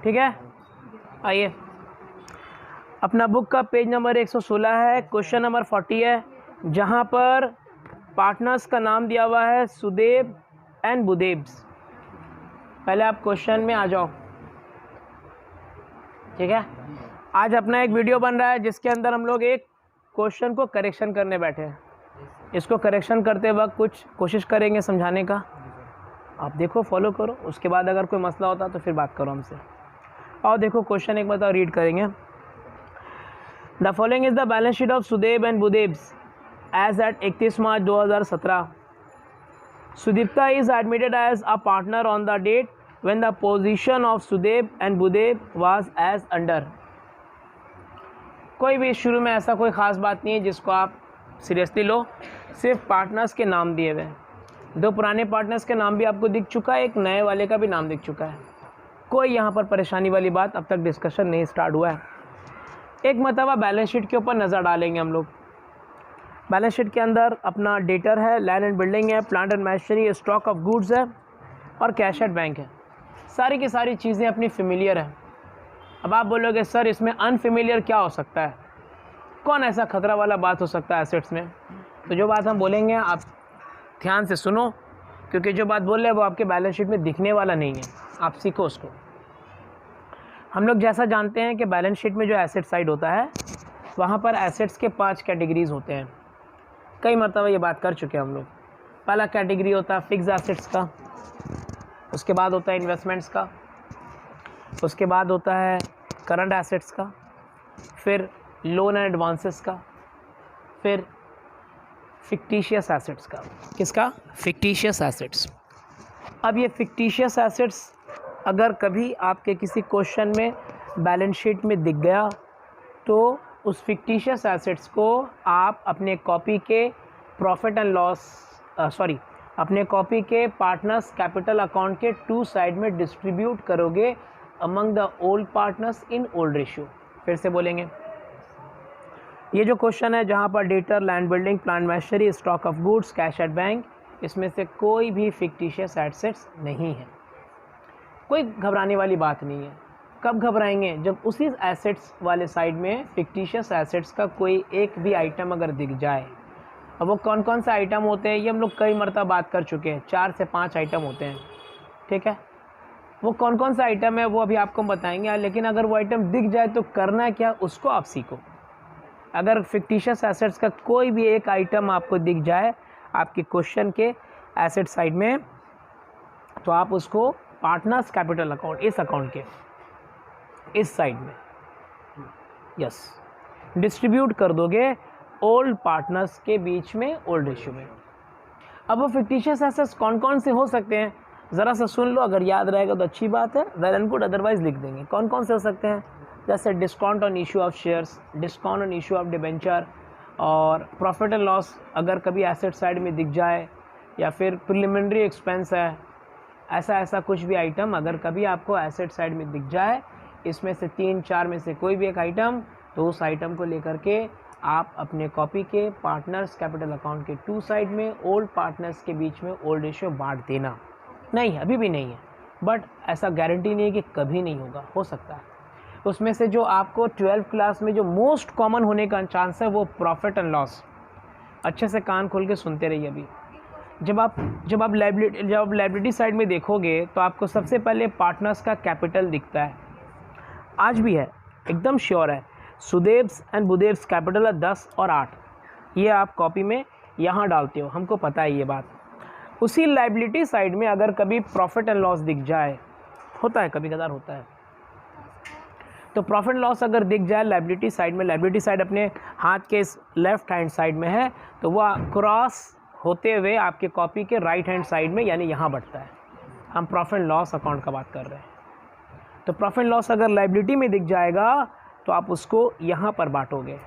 ठीक है, आइए अपना बुक का पेज नंबर 116 है, क्वेश्चन नंबर 40 है, जहाँ पर पार्टनर्स का नाम दिया हुआ है सुदेब एंड बुदेब्स। पहले आप क्वेश्चन में आ जाओ। ठीक है, आज अपना एक वीडियो बन रहा है जिसके अंदर हम लोग एक क्वेश्चन को करेक्शन करने बैठे हैं। इसको करेक्शन करते वक्त कुछ कोशिश करेंगे समझाने का, आप देखो फॉलो करो, उसके बाद अगर कोई मसला होता तो फिर बात करो हमसे। और देखो क्वेश्चन एक बार रीड करेंगे। The following is the balance sheet of Sudeb and Budeb's as at 31 March 2017। Sudipta is admitted as a partner on the date when the position of Sudeb and Budeb was as under. कोई भी शुरू में ऐसा कोई ख़ास बात नहीं है जिसको आप सीरियसली लो, सिर्फ पार्टनर्स के नाम दिए हुए हैं। दो पुराने पार्टनर्स के नाम भी आपको दिख चुका है, एक नए वाले का भी नाम दिख चुका है। कोई यहाँ पर परेशानी वाली बात अब तक डिस्कशन नहीं स्टार्ट हुआ है। एक मरतबा बैलेंस शीट के ऊपर नज़र डालेंगे हम लोग। बैलेंस शीट के अंदर अपना डेटर है, लैंड एंड बिल्डिंग है, plant and machinery, stock of goods है और कैश एट बैंक है। सारी की सारी चीज़ें अपनी फेमिलियर हैं। अब आप बोलोगे सर इसमें अनफेमिलियर क्या हो सकता है, कौन ऐसा खतरा वाला बात हो सकता है एसेट्स में? तो जो बात हम बोलेंगे आप ध्यान से सुनो, क्योंकि जो बात बोल रहे हैं वो आपके बैलेंस शीट में दिखने वाला नहीं है, आप सीखो उसको। हम लोग जैसा जानते हैं कि बैलेंस शीट में जो एसेट साइड होता है वहाँ पर एसेट्स के 5 कैटेगरीज होते हैं। कई मरतबा ये बात कर चुके हैं हम लोग। पहला कैटेगरी होता है फिक्स एसेट्स का, उसके बाद होता है इन्वेस्टमेंट्स का, उसके बाद होता है करंट एसेट्स का, फिर लोन एंड एडवांसेस का, फिर फिक्टिशियस एसेट्स का। किसका? Fictitious assets. अब ये फिक्टिशियस एसेट्स अगर कभी आपके किसी क्वेश्चन में बैलेंस शीट में दिख गया तो उस फिक्टिशियस एसेट्स को आप अपने कॉपी के प्रॉफिट एंड लॉस अपने कॉपी के पार्टनर्स कैपिटल अकाउंट के 2 साइड में डिस्ट्रीब्यूट करोगे among the old partners in old ratio. फिर से बोलेंगे, ये जो क्वेश्चन है जहाँ पर debtor, land building, plant machinery, stock of goods, cash at bank, इसमें से कोई भी फिक्टिशियस एसेट्स नहीं है। कोई घबराने वाली बात नहीं है। कब घबराएंगे? जब उसी एसेट्स वाले साइड में फिक्टिशियस एसेट्स का कोई एक भी आइटम अगर दिख जाए। अब वो कौन कौन से आइटम होते हैं ये हम लोग कई मरतबा बात कर चुके हैं, 4 से 5 आइटम होते हैं। ठीक है, वो कौन कौन सा आइटम है वो अभी आपको बताएंगे, लेकिन अगर वो आइटम दिख जाए तो करना क्या उसको आप सीखो। अगर फिक्टिशियस एसेट्स का कोई भी एक आइटम आपको दिख जाए आपके क्वेश्चन के एसेट साइड में, तो आप उसको पार्टनर्स कैपिटल अकाउंट, इस अकाउंट के इस साइड में डिस्ट्रीब्यूट कर दोगे ओल्ड पार्टनर्स के बीच में ओल्ड रेशियो में। अब वो फिक्टिशियस एसेट्स कौन कौन से हो सकते हैं ज़रा सा सुन लो, अगर याद रहेगा तो अच्छी बात है, वेल एंड गुड, अदरवाइज लिख देंगे। कौन कौन से हो सकते हैं? जैसे discount on issue of shares, discount on issue of debenture, और प्रॉफिट एंड लॉस अगर कभी एसेट साइड में दिख जाए, या फिर प्रिलिमिनरी एक्सपेंस है, ऐसा कुछ भी आइटम अगर कभी आपको एसेट साइड में दिख जाए, इसमें से 3-4 में से कोई भी एक आइटम, तो उस आइटम को लेकर के आप अपने कॉपी के पार्टनर्स कैपिटल अकाउंट के 2 साइड में ओल्ड पार्टनर्स के बीच में ओल्ड रेशियो बांट देना। नहीं है, अभी भी नहीं है, बट ऐसा गारंटी नहीं है कि कभी नहीं होगा, हो सकता है। उसमें से जो आपको 12th क्लास में जो मोस्ट कॉमन होने का चांस है वो प्रॉफिट एंड लॉस। अच्छे से कान खोल के सुनते रहिए। अभी जब आप लायबिलिटी साइड में देखोगे तो आपको सबसे पहले पार्टनर्स का कैपिटल दिखता है, आज भी है, एकदम श्योर है। सुदेब्स एंड बुदेब्स कैपिटल है 10 और 8, ये आप कॉपी में यहाँ डालते हो, हमको पता है ये बात। उसी लायबिलिटी साइड में अगर कभी प्रॉफिट एंड लॉस दिख जाए, होता है कभी कदार होता है, तो प्रॉफिट लॉस अगर दिख जाए लायबिलिटी साइड में, लायबिलिटी साइड अपने हाथ के लेफ्ट हैंड साइड में है, तो वह क्रॉस होते हुए आपके कॉपी के राइट हैंड साइड में यानी यहाँ बढ़ता है। हम प्रॉफिट लॉस अकाउंट का बात कर रहे हैं। तो प्रॉफिट लॉस अगर लायबिलिटी में दिख जाएगा तो आप उसको यहाँ पर बांटोगे।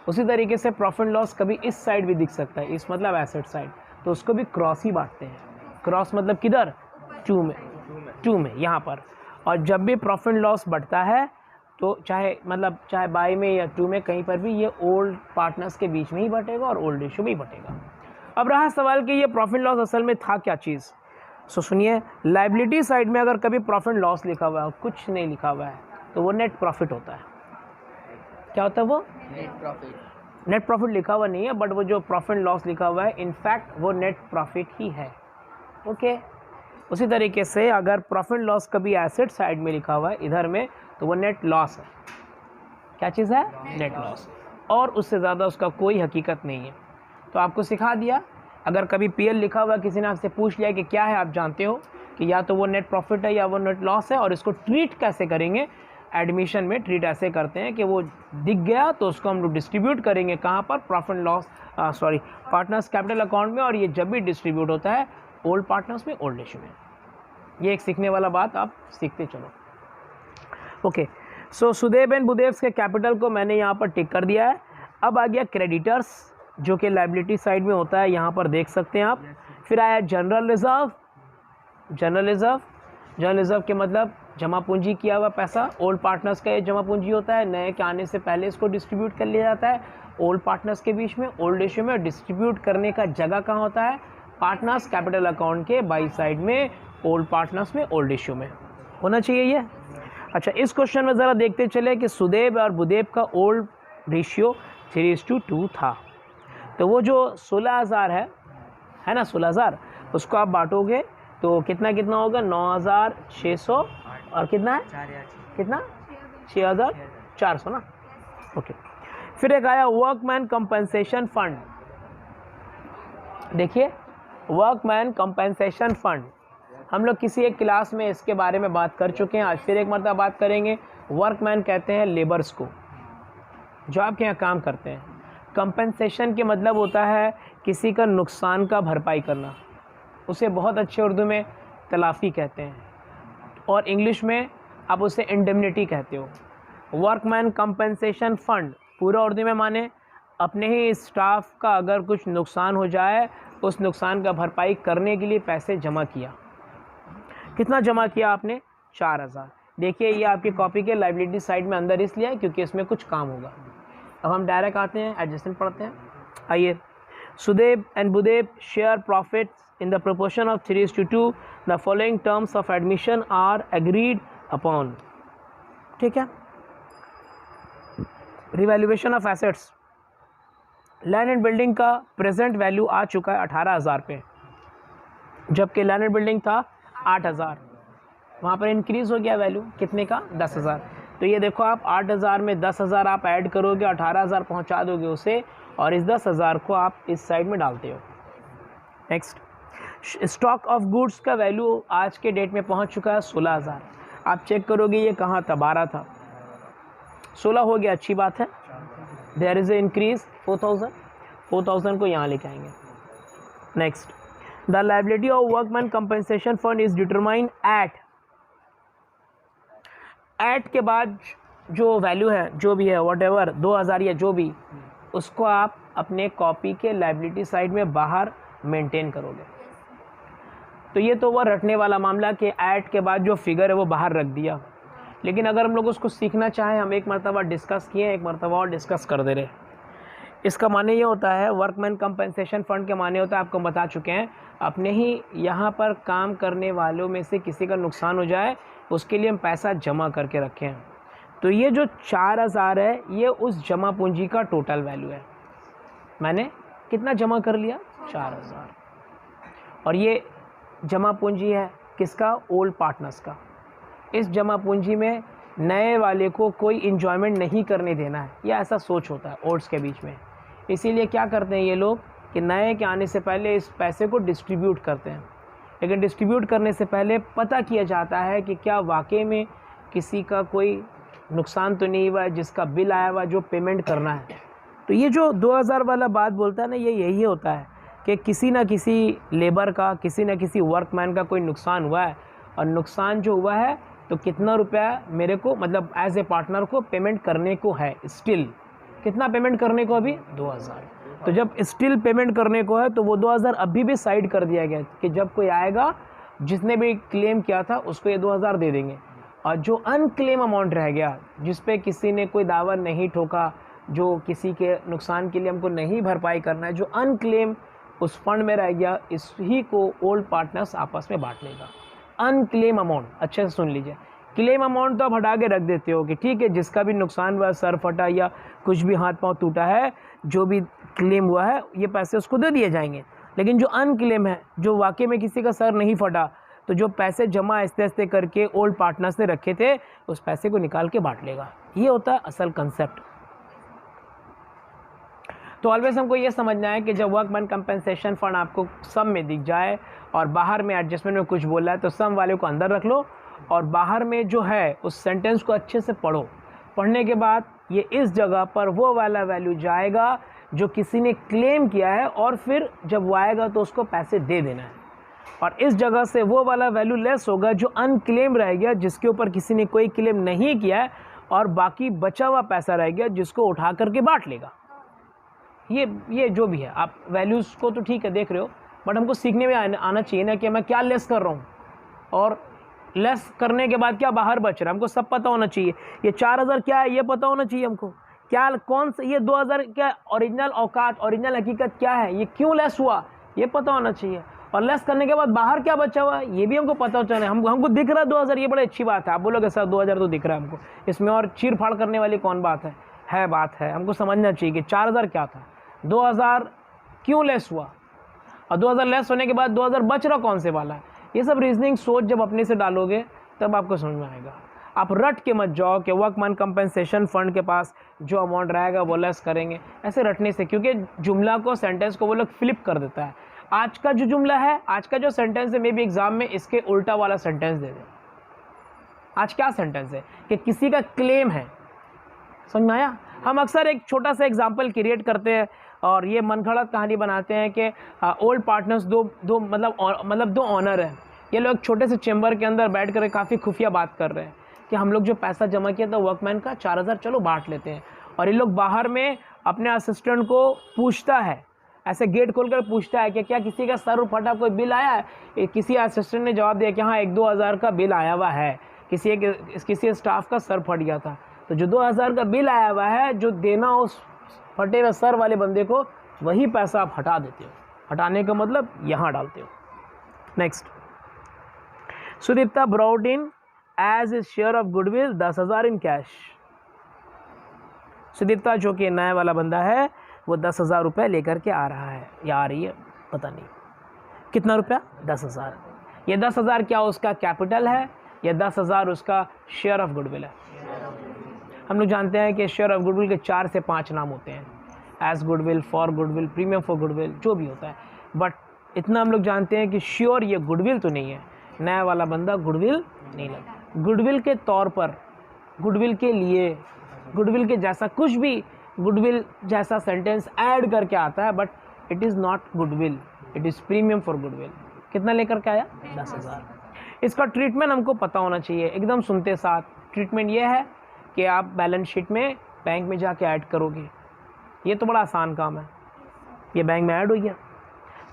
उसी तरीके से प्रॉफिट लॉस कभी इस साइड भी दिख सकता है, इस मतलब एसेट साइड, तो उसको भी क्रॉस ही बांटते हैं। क्रॉस मतलब किधर? 2 में यहाँ पर। और जब भी प्रॉफिट लॉस बढ़ता है तो चाहे बाई में या 2 में, कहीं पर भी ये ओल्ड पार्टनर्स के बीच में ही बटेगा और ओल्ड रेशियो में ही बटेगा। अब रहा सवाल कि ये प्रॉफिट लॉस असल में था क्या चीज़। सो सुनिए, लाइबिलिटी साइड में अगर कभी प्रॉफिट लॉस लिखा हुआ है और कुछ नहीं लिखा हुआ है तो वो नेट प्रॉफिट होता है। क्या होता है वो? Net profit. नेट प्रॉफिट लिखा हुआ नहीं है, बट वो जो प्रॉफिट लॉस लिखा हुआ है इनफैक्ट वो नेट प्रॉफिट ही है। ओके, उसी तरीके से अगर प्रॉफिट लॉस कभी एसेट साइड में लिखा हुआ है इधर में तो वो नेट लॉस है। क्या चीज़ है? नेट लॉस, और उससे ज़्यादा उसका कोई हकीकत नहीं है। तो आपको सिखा दिया, अगर कभी पीएल लिखा हुआ किसी ने आपसे पूछ लिया कि क्या है, आप जानते हो कि या तो वो नेट प्रॉफिट है या वो नेट लॉस है। और इसको ट्रीट कैसे करेंगे? एडमिशन में ट्रीट ऐसे करते हैं कि वो दिख गया तो उसको हम लोग डिस्ट्रीब्यूट करेंगे कहाँ पर? Profit loss partners capital account में। और ये जब भी डिस्ट्रीब्यूट होता है ओल्ड पार्टनर्स में, ओल्ड इशू में। ये एक सीखने वाला बात आप सीखते चलो। ओके, सो सुदेव एंड बुदेव के कैपिटल को मैंने यहाँ पर टिक कर दिया है। अब आ गया क्रेडिटर्स, जो कि लाइबिलिटी साइड में होता है, यहाँ पर देख सकते हैं आप। फिर आया जनरल रिजर्व। जनरल रिजर्व के मतलब जमा पूंजी किया हुआ पैसा। ओल्ड पार्टनर्स का ये जमा पूंजी होता है, नए के आने से पहले इसको डिस्ट्रीब्यूट कर लिया जाता है ओल्ड पार्टनर्स के बीच में, ओल्ड इशू में। डिस्ट्रीब्यूट करने का जगह कहाँ होता है? पार्टनर्स कैपिटल अकाउंट के बाई साइड में, ओल्ड पार्टनर्स में, ओल्ड इशू में होना चाहिए ये। अच्छा, इस क्वेश्चन में ज़रा देखते चले कि सुदेव और बुदेव का ओल्ड रेशियो 3:2 था। तो वो जो 16,000 है ना, 16,000, उसको आप बांटोगे तो कितना होगा? 9,600 और कितना है? 6,400 ना। ओके, फिर एक आया वर्कमैन कंपनसेशन फंड। देखिए, वर्कमैन कंपनसेशन फंड हम लोग किसी एक क्लास में इसके बारे में बात कर चुके हैं, आज फिर एक मरतबा बात करेंगे। वर्कमैन कहते हैं लेबर्स को जो आपके यहाँ काम करते हैं। कंपनसेशन के मतलब होता है किसी का नुकसान का भरपाई करना, उसे बहुत अच्छे उर्दू में तलाफ़ी कहते हैं, और इंग्लिश में आप उसे इंडेमनिटी कहते हो। वर्कमैन कंपनसेशन फ़ंड पूरा उर्दू में माने अपने ही स्टाफ का अगर कुछ नुकसान हो जाए, उस नुकसान का भरपाई करने के लिए पैसे जमा किया। कितना जमा किया आपने? 4,000। देखिए, ये आपकी कॉपी के लाइबिलिटी साइड में अंदर इसलिए है क्योंकि इसमें कुछ काम होगा। अब हम डायरेक्ट आते हैं, एडजस्टमेंट पढ़ते हैं। आइए, Sudev and Budev share profits in the proportion of 3:2. The following terms of admission are agreed upon. ठीक है। Revaluation of assets, land and building का प्रेजेंट वैल्यू आ चुका है 18,000 पे, जबकि लैंड एंड बिल्डिंग था 8,000। वहाँ पर इंक्रीज़ हो गया वैल्यू कितने का? 10,000। तो ये देखो, आप 8,000 में 10,000 आप ऐड करोगे, 18,000 पहुँचा दोगे उसे, और इस 10,000 को आप इस साइड में डालते हो। नेक्स्ट, स्टॉक ऑफ गुड्स का वैल्यू आज के डेट में पहुंच चुका है 16,000। आप चेक करोगे ये कहाँ था? 12 था, 16 हो गया, अच्छी बात है। देयर इज़ ए इंक्रीज 4,000 को यहाँ लेके आएंगे। Next, the liability of workman compensation fund is determined at के बाद जो वैल्यू है, जो भी है, व्हाटएवर 2,000 या जो भी, उसको आप अपने कॉपी के लायबिलिटी साइड में बाहर मेंटेन करोगे। तो ये तो वह रटने वाला मामला कि ऐड के बाद जो फिगर है वो बाहर रख दिया। लेकिन अगर हम लोग उसको सीखना चाहें, हम एक मरतबा डिस्कस किए, एक मरतबा और डिस्कस कर दे रहे। इसका माने ये होता है, वर्कमैन कंपनसेशन फ़ंड के माने होता है, आपको बता चुके हैं, अपने ही यहाँ पर काम करने वालों में से किसी का नुकसान हो जाए उसके लिए हम पैसा जमा करके रखें हैं। तो ये जो 4,000 है ये उस जमा पूंजी का टोटल वैल्यू है। मैंने कितना जमा कर लिया? 4,000। और ये जमा पूंजी है किसका? ओल्ड पार्टनर्स का। इस जमा पूंजी में नए वाले को कोई इन्जॉयमेंट नहीं करने देना है, या ऐसा सोच होता है ओल्ड्स के बीच में। इसीलिए क्या करते हैं ये लोग कि नए के आने से पहले इस पैसे को डिस्ट्रीब्यूट करते हैं। लेकिन डिस्ट्रीब्यूट करने से पहले पता किया जाता है कि क्या वाकई में किसी का कोई नुकसान तो नहीं हुआ है, जिसका बिल आया हुआ जो पेमेंट करना है। तो ये जो 2,000 वाला बात बोलता है ना, ये यही होता है कि किसी न किसी लेबर का, किसी न किसी वर्कमैन का कोई नुकसान हुआ है, और नुकसान जो हुआ है तो कितना रुपया मेरे को, मतलब एज ए पार्टनर को पेमेंट करने को है। स्टिल कितना पेमेंट करने को? अभी 2,000। तो जब स्टिल पेमेंट करने को है तो वो 2,000 अभी भी साइड कर दिया गया कि जब कोई आएगा जिसने भी क्लेम किया था उसको ये 2,000 दे देंगे। और जो अनक्लेम अमाउंट रह गया, जिस पे किसी ने कोई दावा नहीं ठोका, जो किसी के नुकसान के लिए हमको नहीं भरपाई करना है, जो अनक्लेम उस फंड में रह गया, इसी को ओल्ड पार्टनर्स आपस में बांट लेगा। अनक्लेम अमाउंट, अच्छे से सुन लीजिए, क्लेम अमाउंट तो आप हटा के रख देते हो कि ठीक है जिसका भी नुकसान हुआ, सर फटा या कुछ भी हाथ पांव टूटा है, जो भी क्लेम हुआ है ये पैसे उसको दे दिए जाएंगे। लेकिन जो अनक्लेम है, जो वाकई में किसी का सर नहीं फटा, तो जो पैसे जमा आस्ते आस्ते करके ओल्ड पार्टनर्स ने रखे थे, उस पैसे को निकाल के बांट लेगा। ये होता है असल कंसेप्ट। तो ऑलवेज हमको ये समझना है कि जब वर्कमैन कंपनसेशन फंड आपको सम में दिख जाए और बाहर में एडजस्टमेंट में कुछ बोला है, तो सम वाले को अंदर रख लो और बाहर में जो है उस सेंटेंस को अच्छे से पढ़ो। पढ़ने के बाद ये इस जगह पर वो वाला वैल्यू जाएगा जो किसी ने क्लेम किया है, और फिर जब वो आएगा तो उसको पैसे दे देना है। और इस जगह से वो वाला वैल्यू लेस होगा जो अनक्लेम रह गया, जिसके ऊपर किसी ने कोई क्लेम नहीं किया है, और बाकी बचा हुआ पैसा रह गया जिसको उठा करके बांट लेगा। ये जो भी है, आप वैल्यूज़ को तो ठीक है देख रहे हो, बट हमको सीखने में आना चाहिए ना कि मैं क्या लेस कर रहा हूँ, और लेस करने के बाद क्या बाहर बच रहा है, हमको सब पता होना चाहिए। ये 4000 क्या है ये पता होना चाहिए हमको, क्या कौन सा ये 2000 क्या ओरिजिनल औकात, ओरिजिनल हकीकत क्या है, ये क्यों लेस हुआ, ये पता होना चाहिए। और लेस करने के बाद बाहर क्या बचा हुआ है ये भी हमको पता चले। हमको दिख रहा है 2000, ये बड़ी अच्छी बात है। आप बोलोगे सर 2000 तो दिख रहा है हमको, इसमें और चीर फाड़ करने वाली कौन बात है बात है। हमको समझना चाहिए कि 4000 क्या था, 2000 क्यों लेस हुआ, और 2000 लेस होने के बाद 2000 बच रहा कौन से वाला है। ये सब रीजनिंग सोच जब अपने से डालोगे तब आपको समझ में आएगा। आप रट के मत जाओ कि वर्कमैन कंपनसेशन फंड के पास जो अमाउंट रहेगा वो लेस करेंगे, ऐसे रटने से, क्योंकि जुमला को, सेंटेंस को वो लोग फ्लिप कर देता है। आज का जो जुमला है, आज का जो सेंटेंस है, मे बी एग्जाम में इसके उल्टा वाला सेंटेंस दे दे। आज क्या सेंटेंस है कि किसी का क्लेम है, समझ में आया। हम अक्सर एक छोटा सा एग्जाम्पल क्रिएट करते हैं और ये मनगढ़ंत कहानी बनाते हैं कि ओल्ड पार्टनर्स दो मतलब दो ऑनर हैं। ये लोग छोटे से चेंबर के अंदर बैठ कर काफ़ी खुफिया बात कर रहे हैं कि हम लोग जो पैसा जमा किया था वर्कमैन का 4000, चलो बांट लेते हैं। और ये लोग बाहर में अपने असिस्टेंट को पूछता है, ऐसे गेट खोलकर पूछता है कि क्या किसी का सर फटा, कोई बिल आया है। किसी असिस्टेंट ने जवाब दिया कि हाँ 1-2 हज़ार का बिल आया हुआ है, किसी स्टाफ का सर फट गया था। तो जो 2000 का बिल आया हुआ है, जो देना उस फटे हुए सर वाले बंदे को, वही पैसा आप हटा देते हो। हटाने का मतलब यहाँ डालते हो। Next, Sudipta brought in as is share of goodwill 10,000 in cash. Sudipta जो कि नया वाला बंदा है, वो 10,000 रुपये लेकर के आ रहा है या आ रही है, पता नहीं कितना रुपया, 10,000। ये 10,000 क्या उसका कैपिटल है या 10,000 उसका शेयर ऑफ गुडविल है। हम लोग जानते हैं कि शेयर ऑफ गुडविल के 4 से 5 नाम होते हैं, as goodwill, for goodwill, premium for goodwill, जो भी होता है। बट इतना हम लोग जानते हैं कि श्योर ये गुडविल तो नहीं है, नया वाला बंदा गुडविल नहीं लगा। गुडविल के तौर पर, गुडविल के लिए, गुडविल के जैसा कुछ भी गुडविल जैसा सेंटेंस ऐड करके आता है, but it is not goodwill, it is premium for goodwill. कितना लेकर के आया, 10,000। इसका ट्रीटमेंट हमको पता होना चाहिए एकदम सुनते साथ। ट्रीटमेंट ये है कि आप बैलेंस शीट में बैंक में जाके ऐड करोगे, ये तो बड़ा आसान काम है, ये बैंक में ऐड हो गया।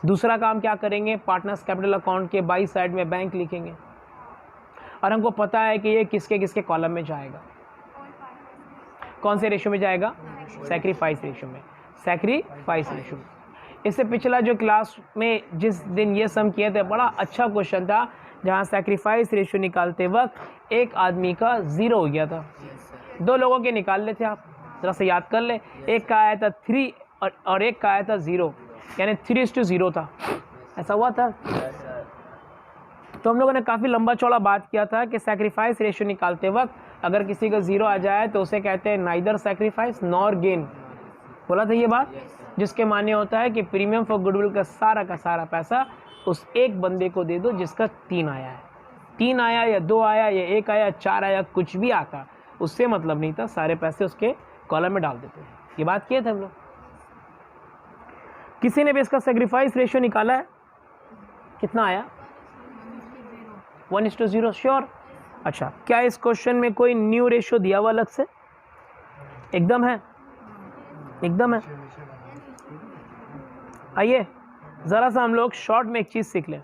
दूसरा काम क्या करेंगे, पार्टनर्स कैपिटल अकाउंट के बाई साइड में बैंक लिखेंगे, और हमको पता है कि ये किसके किसके कॉलम में जाएगा, कौन से रेशो में जाएगा, सैक्रिफाइस रेशो में, सैक्रिफाइस रेशो। इससे पिछला जो क्लास में जिस दिन ये सम किए थे, बड़ा अच्छा क्वेश्चन था, जहाँ सैक्रिफाइस रेशो निकालते वक्त एक आदमी का 0 हो गया था। 2 लोगों के निकाल लेते आप, ज़रा से याद कर ले। एक का आया था 3 और एक का आया था 0, यानी 3:0 था, ऐसा हुआ था। तो हम लोगों ने काफ़ी लंबा चौड़ा बात किया था कि सैक्रिफाइस रेशो निकालते वक्त अगर किसी का 0 आ जाए तो उसे कहते हैं नाइदर सैक्रिफाइस नॉर गेन, बोला था ये बात, जिसके माने होता है कि प्रीमियम फॉर गुडविल का सारा पैसा उस एक बंदे को दे दो जिसका 3 आया है। 3 आया या 2 आया या 1 आया, 4 आया, कुछ भी आता, उससे मतलब नहीं था, सारे पैसे उसके कॉलम में डाल देते हैं। ये बात किए थे हम लोग। किसी ने भी इसका सैक्रिफाइस रेशियो निकाला है, कितना आया, 1:0, श्योर। अच्छा, क्या इस क्वेश्चन में कोई न्यू रेशियो दिया हुआ अलग से, एकदम है, एकदम है। आइए ज़रा सा हम लोग शॉर्ट में एक चीज़ सीख लें।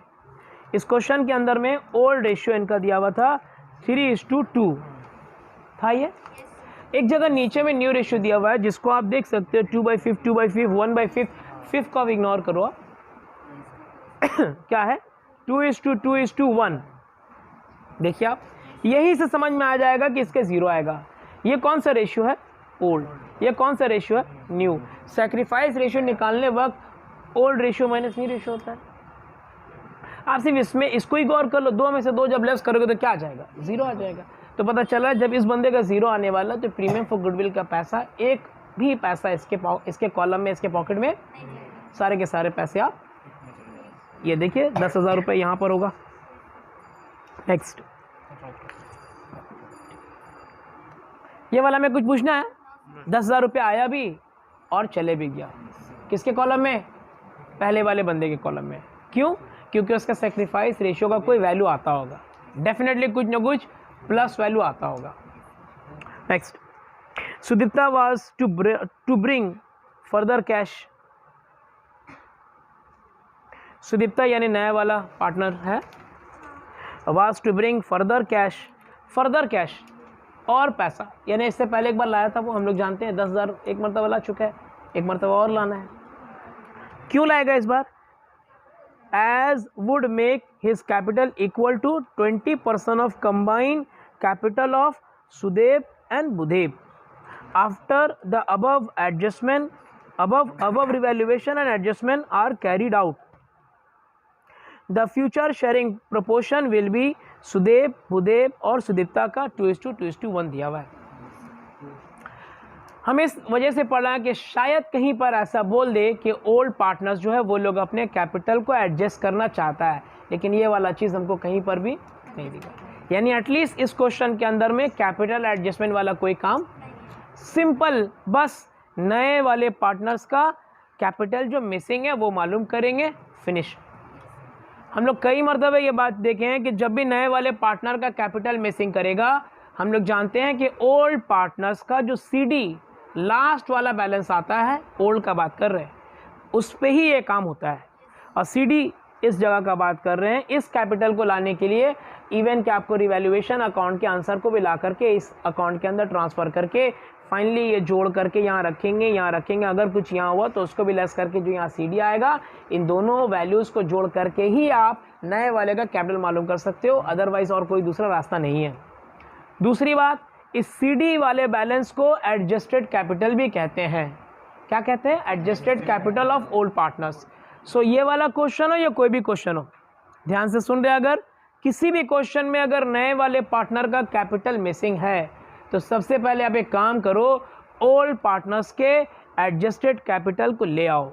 इस क्वेश्चन के अंदर में ओल्ड रेशियो इनका दिया हुआ था 3:2 था। ये एक जगह नीचे में न्यू रेशियो दिया हुआ है जिसको आप देख सकते हो 2/5, 2/5, 1/5। 5 को आप इग्नोर करो, क्या है 2:2:1। देखिए आप, यही से समझ में आ जाएगा कि इसके 0 आएगा। ये कौन सा रेशियो है? ओल्ड। ये कौन सा रेशियो है? न्यू। सैक्रिफाइस रेशियो निकालने वक्त old ratio minus new ratio होता है। आप सिर्फ इसमें इसको ही गौर कर लो, 2 में से 2 जब लेस करोगे तो क्या आ जाएगा? 0 आ जाएगा। तो पता चला जब इस बंदे का 0 आने वाला तो प्रीमियम फॉर गुडविल का पैसा, एक भी पैसा इसके कॉलम में, इसके पॉकेट में, सारे के सारे पैसे आप, ये देखिए 10,000 रुपये यहाँ पर होगा। नेक्स्ट, ये वाला में कुछ पूछना है? 10,000 रुपये आया भी और चले भी गया। किसके कॉलम में? पहले वाले बंदे के कॉलम में। क्यों? क्योंकि उसका सेक्रीफाइस रेशियो का कोई वैल्यू आता होगा, डेफिनेटली कुछ ना कुछ प्लस वैल्यू आता होगा। Next, Sudipta was to bring further cash. Sudipta यानी नया वाला पार्टनर है, was to bring further cash. Further cash और पैसा, यानी इससे पहले एक बार लाया था वो, हम लोग जानते हैं 10,000 एक मरतबा ला चुका है, एक मरतबा और लाना है। क्यों लाएगा इस बार? As would make his capital equal to 20% of combined capital of Sudev and Budev after the above adjustment, above revaluation and adjustment are carried out. The future sharing proportion will be Sudev, Budev और सुदीप्ता का 2:2:1 दिया हुआ है। हम इस वजह से पढ़ रहे हैं कि शायद कहीं पर ऐसा बोल दे कि ओल्ड पार्टनर्स जो है वो लोग अपने कैपिटल को एडजस्ट करना चाहता है, लेकिन ये वाला चीज़ हमको कहीं पर भी नहीं दिखा। यानी एटलीस्ट इस क्वेश्चन के अंदर में कैपिटल एडजस्टमेंट वाला कोई काम, सिंपल बस नए वाले पार्टनर्स का कैपिटल जो मिसिंग है वो मालूम करेंगे, फिनिश। हम लोग कई मरतबे ये बात देखे हैं कि जब भी नए वाले पार्टनर का कैपिटल मिसिंग करेगा, हम लोग जानते हैं कि ओल्ड पार्टनर्स का जो सीडी लास्ट वाला बैलेंस आता है, ओल्ड का बात कर रहे हैं, उस पे ही ये काम होता है। और सीडी इस जगह का बात कर रहे हैं। इस कैपिटल को लाने के लिए इवन कि आपको रिवैल्यूएशन अकाउंट के आंसर को भी ला करके इस अकाउंट के अंदर ट्रांसफ़र करके फाइनली ये जोड़ करके यहाँ रखेंगे, यहाँ रखेंगे। अगर कुछ यहाँ हुआ तो उसको भी लेस करके जो यहाँ सीडी आएगा, इन दोनों वैल्यूज़ को जोड़ करके ही आप नए वाले का कैपिटल मालूम कर सकते हो, अदरवाइज़ और कोई दूसरा रास्ता नहीं है। दूसरी बात, इस सीडी वाले बैलेंस को एडजस्टेड कैपिटल भी कहते हैं। क्या कहते हैं? Adjusted capital of old partners. So ये वाला क्वेश्चन हो या कोई भी क्वेश्चन हो, ध्यान से सुन रहे, अगर किसी भी क्वेश्चन में अगर नए वाले पार्टनर का कैपिटल मिसिंग है तो सबसे पहले आप एक काम करो, ओल्ड पार्टनर्स के एडजस्टेड कैपिटल को ले आओ,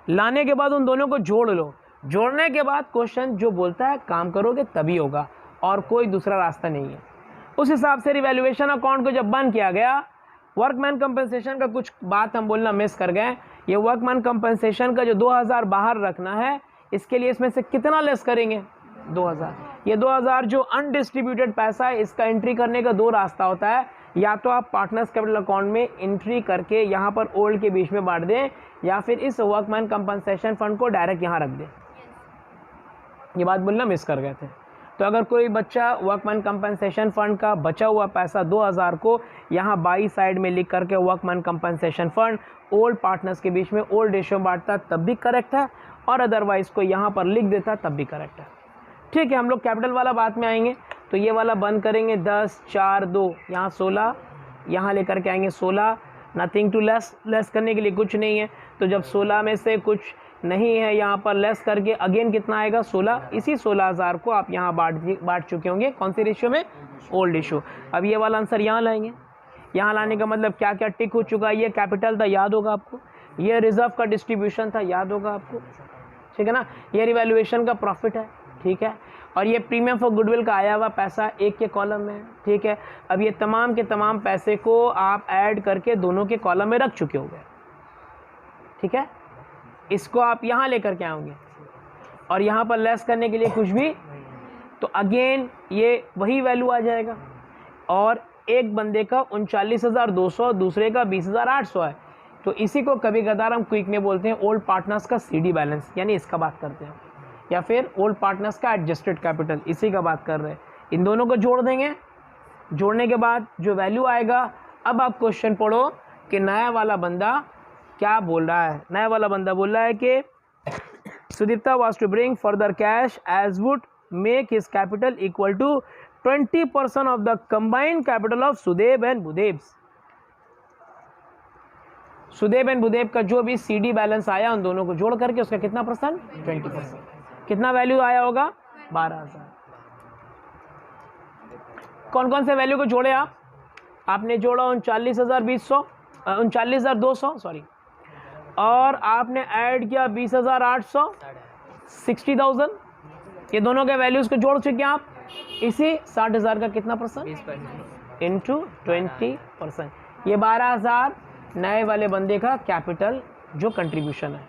लाने के बाद उन दोनों को जोड़ लो, जोड़ने के बाद क्वेश्चन जो बोलता है काम करोगे तभी होगा, और कोई दूसरा रास्ता नहीं है। उस हिसाब से रिवैल्यूएशन अकाउंट को जब बंद किया गया, वर्कमैन कंपनसेशन का कुछ बात हम बोलना मिस कर गए। ये वर्कमैन कंपनसेशन का जो 2,000 बाहर रखना है, इसके लिए इसमें से कितना लेस करेंगे? 2,000। ये 2,000 जो अनडिस्ट्रीब्यूटेड पैसा है, इसका एंट्री करने का 2 रास्ता होता है। या तो आप पार्टनर्स कैपिटल अकाउंट में एंट्री करके यहाँ पर ओल्ड के बीच में बांट दें, या फिर इस वर्कमैन कंपनसेशन फंड को डायरेक्ट यहाँ रख दें। ये बात बोलना मिस कर गए थे। तो अगर कोई बच्चा वर्कमैन कंपनसेशन फंड का बचा हुआ पैसा 2,000 को यहाँ बाई साइड में लिख करके workman compensation fund old partners के बीच में ओल्ड रेशियो बांटता तब भी करेक्ट है, और अदरवाइज़ को यहाँ पर लिख देता तब भी करेक्ट है। ठीक है, हम लोग कैपिटल वाला बात में आएंगे। तो ये वाला बंद करेंगे 10, 4, 2, यहाँ 16, यहाँ लेकर के आएंगे 16, नथिंग टू लेस करने के लिए कुछ नहीं है। तो जब 16 में से कुछ नहीं है यहाँ पर लेस करके अगेन कितना आएगा? 16। इसी 16,000 को आप यहाँ बांट चुके होंगे कौन सी रेशियो में? Old ratio. अब ये वाला आंसर यहाँ लाएंगे। यहाँ लाने का मतलब क्या क्या टिक हो चुका है? ये कैपिटल था, याद होगा आपको। ये रिजर्व का डिस्ट्रीब्यूशन था, याद होगा आपको, ठीक है ना। ये रिवैल्यूएशन का प्रॉफिट है, ठीक है। और ये प्रीमियम फॉर गुडविल का आया हुआ पैसा एक के कॉलम में, ठीक है। अब ये तमाम के तमाम पैसे को आप ऐड करके दोनों के कॉलम में रख चुके होंगे, ठीक है। इसको आप यहाँ लेकर के आओगे और यहाँ पर लेस करने के लिए कुछ भी, तो अगेन ये वही वैल्यू आ जाएगा। और एक बंदे का 39,200, दूसरे का 20,800 है। तो इसी को कभी कदार हम क्विक में बोलते हैं ओल्ड पार्टनर्स का सीडी बैलेंस, यानी इसका बात करते हैं, या फिर ओल्ड पार्टनर्स का एडजस्टेड कैपिटल, इसी का बात कर रहे हैं। इन दोनों को जोड़ देंगे, जोड़ने के बाद जो वैल्यू आएगा, अब आप क्वेश्चन पढ़ो कि नया वाला बंदा क्या बोल रहा है। नया वाला बंदा बोल रहा है कि Sudipta was to bring further cash as would make his capital equal to 20% of the combined capital of Sudeb and Budeb. Sudeb and Budeb का जो भी CD बैलेंस आया उन दोनों को जोड़ करके उसका कितना परसेंट, 20%। कितना वैल्यू आया होगा, 12,000। कौन कौन से वैल्यू को जोड़े आपने जोड़ा 39,200 सॉरी, और आपने ऐड किया 20,800, 60,000। ये दोनों के वैल्यूज को जोड़ चुके हैं आप। इसी 60,000 का कितना परसेंट, इंटू 20%। ये 12,000 नए वाले बंदे का कैपिटल जो कंट्रीब्यूशन है।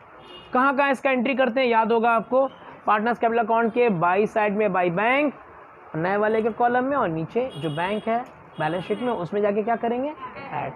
कहाँ कहाँ इसका एंट्री करते हैं, याद होगा आपको, पार्टनर्स कैपिटल अकाउंट के बाई साइड में बाई बैंक, नए वाले के कॉलम में, और नीचे जो बैंक है बैलेंस शीट में उसमें जाके क्या करेंगे, ऐड।